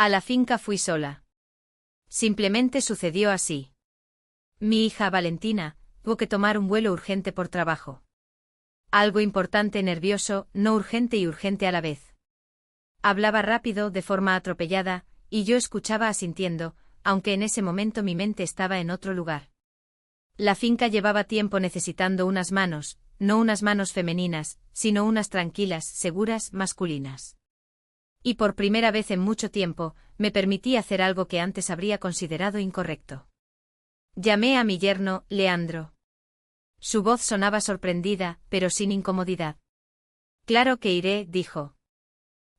A la finca fui sola. Simplemente sucedió así. Mi hija Valentina tuvo que tomar un vuelo urgente por trabajo. Algo importante, nervioso, no urgente y urgente a la vez. Hablaba rápido, de forma atropellada, y yo escuchaba asintiendo, aunque en ese momento mi mente estaba en otro lugar. La finca llevaba tiempo necesitando unas manos, no unas manos femeninas, sino unas tranquilas, seguras, masculinas. Y por primera vez en mucho tiempo, me permití hacer algo que antes habría considerado incorrecto. Llamé a mi yerno, Leandro. Su voz sonaba sorprendida, pero sin incomodidad. Claro que iré, dijo.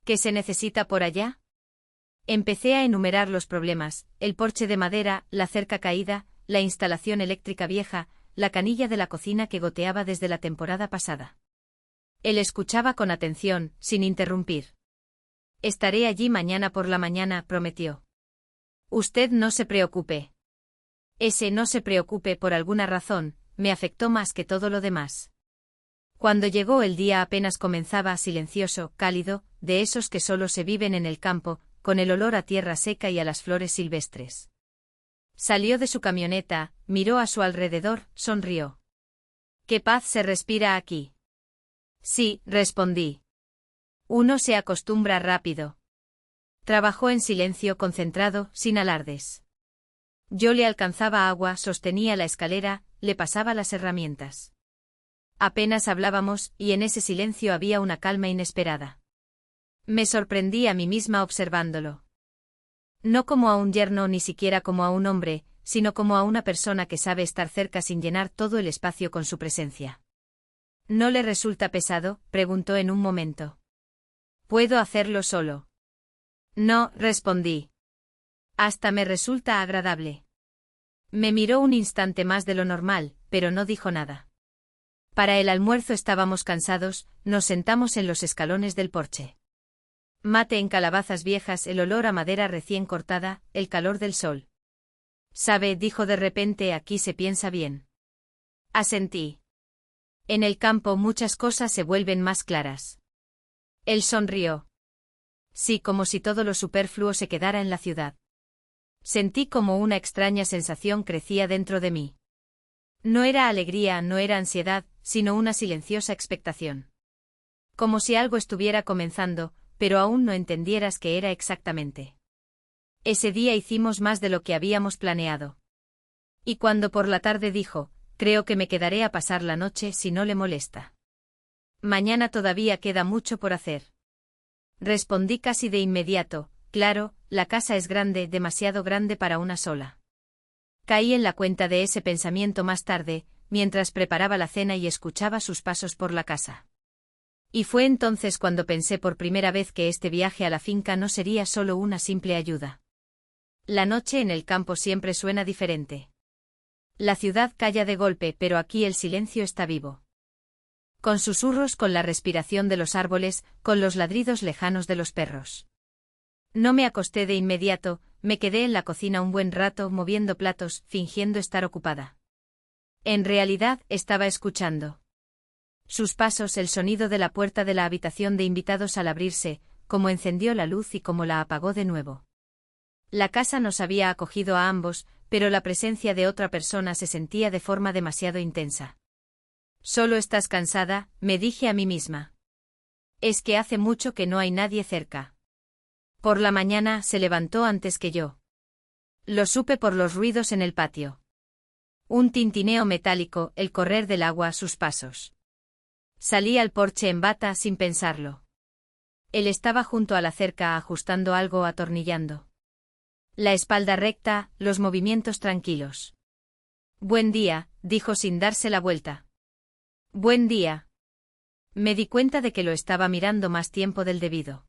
¿Qué se necesita por allá? Empecé a enumerar los problemas: el porche de madera, la cerca caída, la instalación eléctrica vieja, la canilla de la cocina que goteaba desde la temporada pasada. Él escuchaba con atención, sin interrumpir. Estaré allí mañana por la mañana, prometió. Usted no se preocupe. Ese no se preocupe por alguna razón, me afectó más que todo lo demás. Cuando llegó el día apenas comenzaba, silencioso, cálido, de esos que solo se viven en el campo, con el olor a tierra seca y a las flores silvestres. Salió de su camioneta, miró a su alrededor, sonrió. «¿Qué paz se respira aquí?» «Sí», respondí. «Uno se acostumbra rápido». Trabajó en silencio, concentrado, sin alardes. Yo le alcanzaba agua, sostenía la escalera, le pasaba las herramientas. Apenas hablábamos, y en ese silencio había una calma inesperada. Me sorprendí a mí misma observándolo. No como a un yerno, ni siquiera como a un hombre, sino como a una persona que sabe estar cerca sin llenar todo el espacio con su presencia. ¿No le resulta pesado?, preguntó en un momento. «Puedo hacerlo solo». «No», respondí. «Hasta me resulta agradable». Me miró un instante más de lo normal, pero no dijo nada. Para el almuerzo estábamos cansados, nos sentamos en los escalones del porche. Mate en calabazas viejas, el olor a madera recién cortada, el calor del sol. «¿Sabe?», dijo de repente, «aquí se piensa bien». Asentí. En el campo muchas cosas se vuelven más claras. Él sonrió. Sí, como si todo lo superfluo se quedara en la ciudad. Sentí como una extraña sensación crecía dentro de mí. No era alegría, no era ansiedad, sino una silenciosa expectación. Como si algo estuviera comenzando, pero aún no entendieras qué era exactamente. Ese día hicimos más de lo que habíamos planeado. Y cuando por la tarde dijo, «Creo que me quedaré a pasar la noche si no le molesta». «Mañana todavía queda mucho por hacer». Respondí casi de inmediato, «Claro, la casa es grande, demasiado grande para una sola». Caí en la cuenta de ese pensamiento más tarde, mientras preparaba la cena y escuchaba sus pasos por la casa. Y fue entonces cuando pensé por primera vez que este viaje a la finca no sería solo una simple ayuda. La noche en el campo siempre suena diferente. La ciudad calla de golpe, pero aquí el silencio está vivo. Con susurros, con la respiración de los árboles, con los ladridos lejanos de los perros. No me acosté de inmediato, me quedé en la cocina un buen rato moviendo platos, fingiendo estar ocupada. En realidad, estaba escuchando. Sus pasos, el sonido de la puerta de la habitación de invitados al abrirse, cómo encendió la luz y cómo la apagó de nuevo. La casa nos había acogido a ambos, pero la presencia de otra persona se sentía de forma demasiado intensa. «Solo estás cansada», me dije a mí misma. «Es que hace mucho que no hay nadie cerca». Por la mañana se levantó antes que yo. Lo supe por los ruidos en el patio. Un tintineo metálico, el correr del agua a sus pasos. Salí al porche en bata sin pensarlo. Él estaba junto a la cerca ajustando algo, atornillando. La espalda recta, los movimientos tranquilos. «Buen día», dijo sin darse la vuelta. «Buen día». Me di cuenta de que lo estaba mirando más tiempo del debido.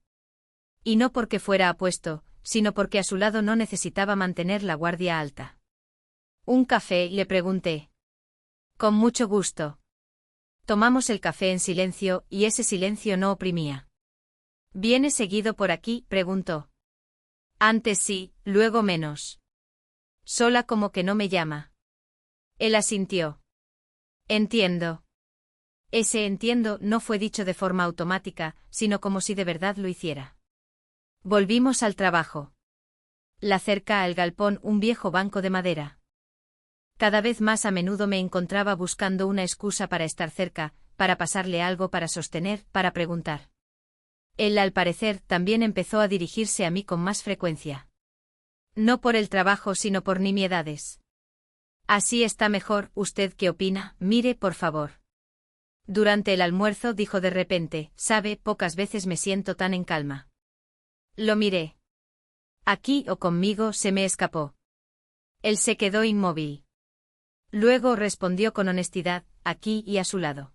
Y no porque fuera apuesto, sino porque a su lado no necesitaba mantener la guardia alta. «¿Un café?», le pregunté. «Con mucho gusto». Tomamos el café en silencio, y ese silencio no oprimía. «¿Viene seguido por aquí?», preguntó. «Antes sí, luego menos». «Sola, como que no me llama». Él asintió. «Entiendo». Ese «entiendo» no fue dicho de forma automática, sino como si de verdad lo hiciera. Volvimos al trabajo. La cerca al galpón un viejo banco de madera. Cada vez más a menudo me encontraba buscando una excusa para estar cerca, para pasarle algo para sostener, para preguntar. Él, al parecer, también empezó a dirigirse a mí con más frecuencia. No por el trabajo, sino por nimiedades. Así está mejor, ¿usted qué opina? Mire, por favor. Durante el almuerzo dijo de repente, sabe, pocas veces me siento tan en calma. Lo miré. Aquí o conmigo se me escapó. Él se quedó inmóvil. Luego respondió con honestidad, aquí y a su lado.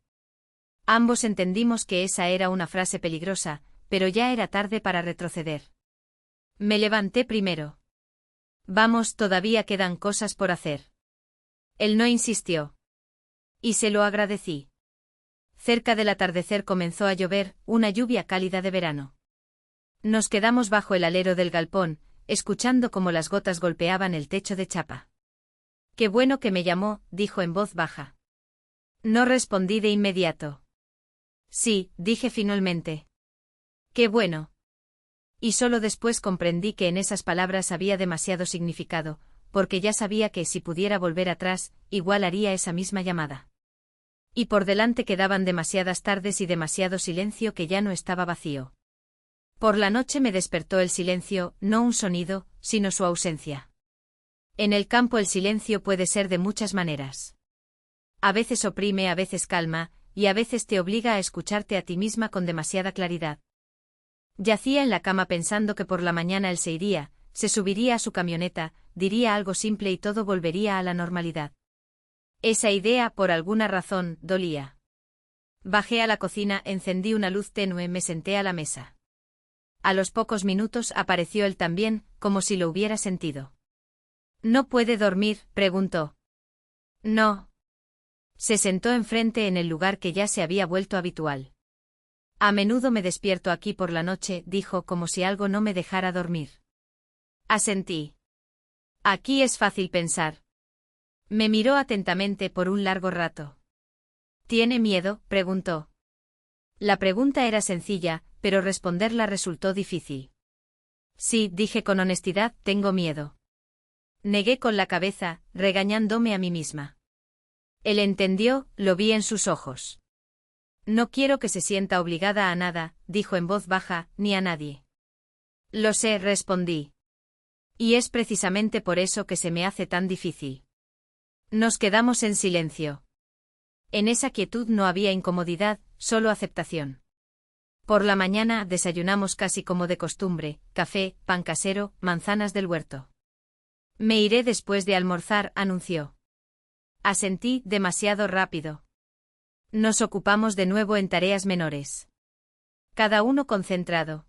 Ambos entendimos que esa era una frase peligrosa, pero ya era tarde para retroceder. Me levanté primero. Vamos, todavía quedan cosas por hacer. Él no insistió. Y se lo agradecí. Cerca del atardecer comenzó a llover, una lluvia cálida de verano. Nos quedamos bajo el alero del galpón, escuchando cómo las gotas golpeaban el techo de chapa. Qué bueno que me llamó, dijo en voz baja. No respondí de inmediato. Sí, dije finalmente. Qué bueno. Y solo después comprendí que en esas palabras había demasiado significado, porque ya sabía que si pudiera volver atrás, igual haría esa misma llamada. Y por delante quedaban demasiadas tardes y demasiado silencio que ya no estaba vacío. Por la noche me despertó el silencio, no un sonido, sino su ausencia. En el campo el silencio puede ser de muchas maneras. A veces oprime, a veces calma, y a veces te obliga a escucharte a ti misma con demasiada claridad. Yacía en la cama pensando que por la mañana él se iría, se subiría a su camioneta, diría algo simple y todo volvería a la normalidad. Esa idea, por alguna razón, dolía. Bajé a la cocina, encendí una luz tenue, me senté a la mesa. A los pocos minutos apareció él también, como si lo hubiera sentido. ¿No puede dormir?, preguntó. No. Se sentó enfrente en el lugar que ya se había vuelto habitual. A menudo me despierto aquí por la noche, dijo, como si algo no me dejara dormir. Asentí. Aquí es fácil pensar. Me miró atentamente por un largo rato. ¿Tiene miedo?, preguntó. La pregunta era sencilla, pero responderla resultó difícil. Sí, dije con honestidad, tengo miedo. Negué con la cabeza, regañándome a mí misma. Él entendió, lo vi en sus ojos. No quiero que se sienta obligada a nada, dijo en voz baja, ni a nadie. Lo sé, respondí. Y es precisamente por eso que se me hace tan difícil. Nos quedamos en silencio. En esa quietud no había incomodidad, solo aceptación. Por la mañana desayunamos casi como de costumbre, café, pan casero, manzanas del huerto. Me iré después de almorzar, anunció. Asentí, demasiado rápido. Nos ocupamos de nuevo en tareas menores. Cada uno concentrado.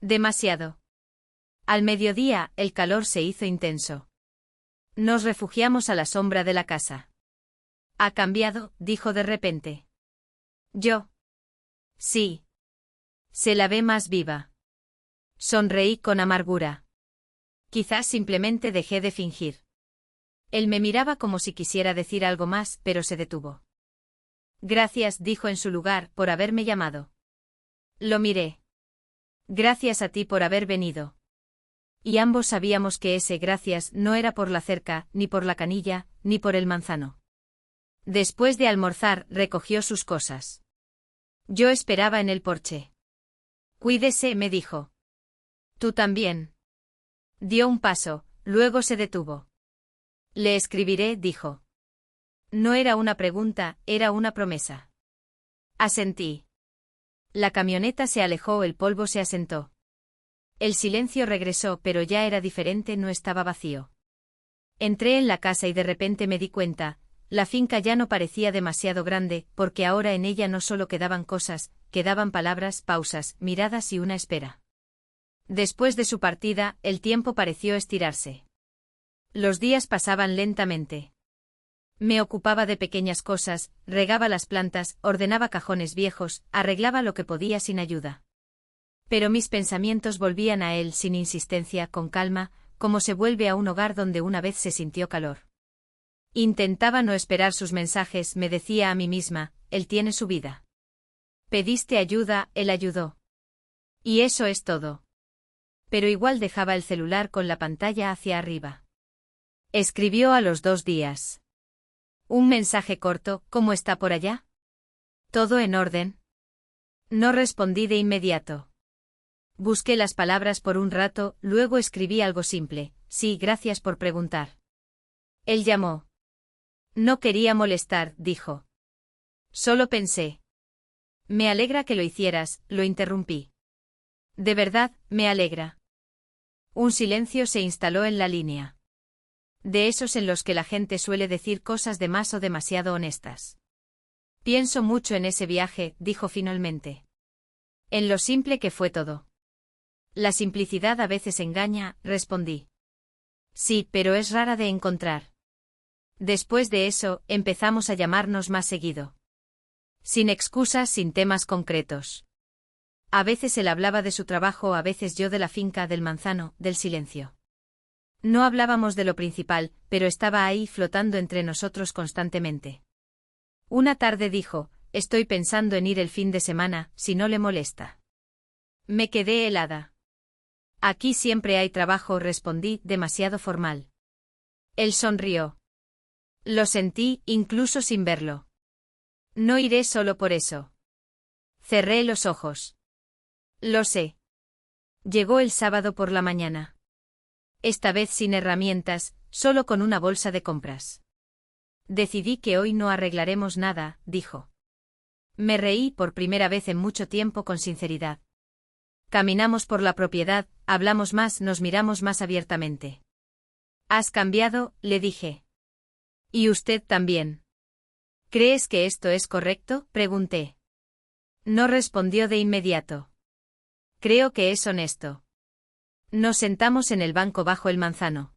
Demasiado. Al mediodía, el calor se hizo intenso. Nos refugiamos a la sombra de la casa. ¿Ha cambiado?, dijo de repente. ¿Yo? Sí. Se la ve más viva. Sonreí con amargura. Quizás simplemente dejé de fingir. Él me miraba como si quisiera decir algo más, pero se detuvo. Gracias, dijo en su lugar, por haberme llamado. Lo miré. Gracias a ti por haber venido. Y ambos sabíamos que ese gracias no era por la cerca, ni por la canilla, ni por el manzano. Después de almorzar, recogió sus cosas. Yo esperaba en el porche. Cuídese, me dijo. Tú también. Dio un paso, luego se detuvo. Le escribiré, dijo. No era una pregunta, era una promesa. Asentí. La camioneta se alejó, el polvo se asentó. El silencio regresó, pero ya era diferente, no estaba vacío. Entré en la casa y de repente me di cuenta, la finca ya no parecía demasiado grande, porque ahora en ella no solo quedaban cosas, quedaban palabras, pausas, miradas y una espera. Después de su partida, el tiempo pareció estirarse. Los días pasaban lentamente. Me ocupaba de pequeñas cosas, regaba las plantas, ordenaba cajones viejos, arreglaba lo que podía sin ayuda. Pero mis pensamientos volvían a él sin insistencia, con calma, como se vuelve a un hogar donde una vez se sintió calor. Intentaba no esperar sus mensajes, me decía a mí misma, él tiene su vida. Pediste ayuda, él ayudó. Y eso es todo. Pero igual dejaba el celular con la pantalla hacia arriba. Escribió a los 2 días. Un mensaje corto, ¿cómo está por allá? ¿Todo en orden? No respondí de inmediato. Busqué las palabras por un rato, luego escribí algo simple, sí, gracias por preguntar. Él llamó. No quería molestar, dijo. Solo pensé. Me alegra que lo hicieras, lo interrumpí. De verdad, me alegra. Un silencio se instaló en la línea. De esos en los que la gente suele decir cosas de más o demasiado honestas. Pienso mucho en ese viaje, dijo finalmente. En lo simple que fue todo. La simplicidad a veces engaña, respondí. Sí, pero es rara de encontrar. Después de eso, empezamos a llamarnos más seguido. Sin excusas, sin temas concretos. A veces él hablaba de su trabajo, a veces yo de la finca, del manzano, del silencio. No hablábamos de lo principal, pero estaba ahí flotando entre nosotros constantemente. Una tarde dijo, estoy pensando en ir el fin de semana, si no le molesta. Me quedé helada. Aquí siempre hay trabajo, respondí, demasiado formal. Él sonrió. Lo sentí, incluso sin verlo. No iré solo por eso. Cerré los ojos. Lo sé. Llegó el sábado por la mañana. Esta vez sin herramientas, solo con una bolsa de compras. Decidí que hoy no arreglaremos nada, dijo. Me reí por primera vez en mucho tiempo con sinceridad. Caminamos por la propiedad, hablamos más, nos miramos más abiertamente. Has cambiado, le dije. Y usted también. ¿Crees que esto es correcto?, pregunté. No respondió de inmediato. Creo que es honesto. Nos sentamos en el banco bajo el manzano.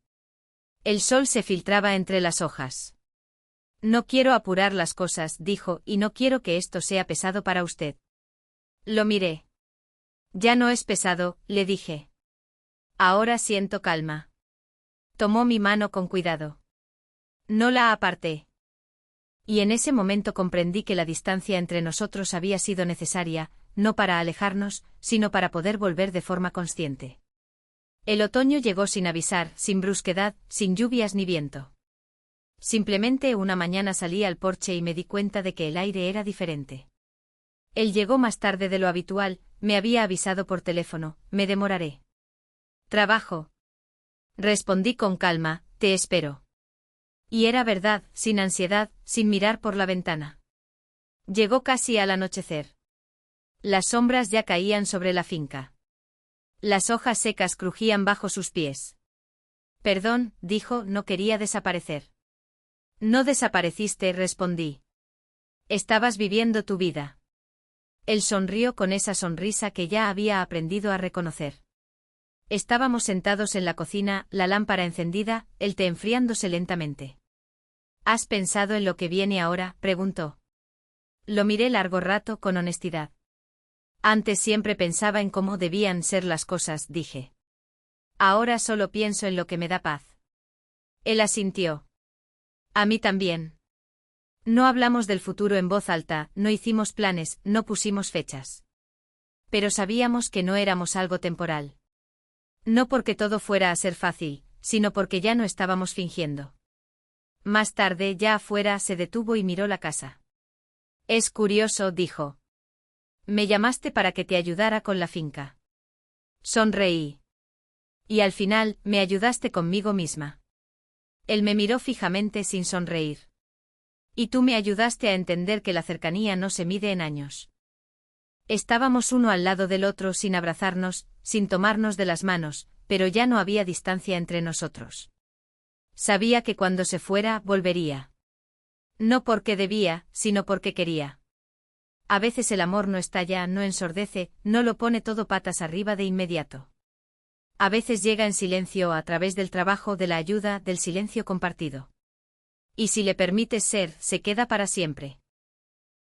El sol se filtraba entre las hojas. No quiero apurar las cosas, dijo, y no quiero que esto sea pesado para usted. Lo miré. Ya no es pesado, le dije. Ahora siento calma. Tomó mi mano con cuidado. No la aparté. Y en ese momento comprendí que la distancia entre nosotros había sido necesaria, no para alejarnos, sino para poder volver de forma consciente. El otoño llegó sin avisar, sin brusquedad, sin lluvias ni viento. Simplemente una mañana salí al porche y me di cuenta de que el aire era diferente. Él llegó más tarde de lo habitual, me había avisado por teléfono, me demoraré. Trabajo. Respondí con calma, te espero. Y era verdad, sin ansiedad, sin mirar por la ventana. Llegó casi al anochecer. Las sombras ya caían sobre la finca. Las hojas secas crujían bajo sus pies. Perdón, dijo, no quería desaparecer. No desapareciste, respondí. Estabas viviendo tu vida. Él sonrió con esa sonrisa que ya había aprendido a reconocer. Estábamos sentados en la cocina, la lámpara encendida, el té enfriándose lentamente. ¿Has pensado en lo que viene ahora?, preguntó. Lo miré largo rato con honestidad. Antes siempre pensaba en cómo debían ser las cosas, dije. Ahora solo pienso en lo que me da paz. Él asintió. A mí también. No hablamos del futuro en voz alta, no hicimos planes, no pusimos fechas. Pero sabíamos que no éramos algo temporal. No porque todo fuera a ser fácil, sino porque ya no estábamos fingiendo. Más tarde, ya afuera, se detuvo y miró la casa. Es curioso, dijo. Me llamaste para que te ayudara con la finca. Sonreí. Y al final, me ayudaste conmigo misma. Él me miró fijamente sin sonreír. Y tú me ayudaste a entender que la cercanía no se mide en años. Estábamos uno al lado del otro sin abrazarnos, sin tomarnos de las manos, pero ya no había distancia entre nosotros. Sabía que cuando se fuera, volvería. No porque debía, sino porque quería. A veces el amor no estalla, no ensordece, no lo pone todo patas arriba de inmediato. A veces llega en silencio a través del trabajo, de la ayuda, del silencio compartido. Y si le permites ser, se queda para siempre.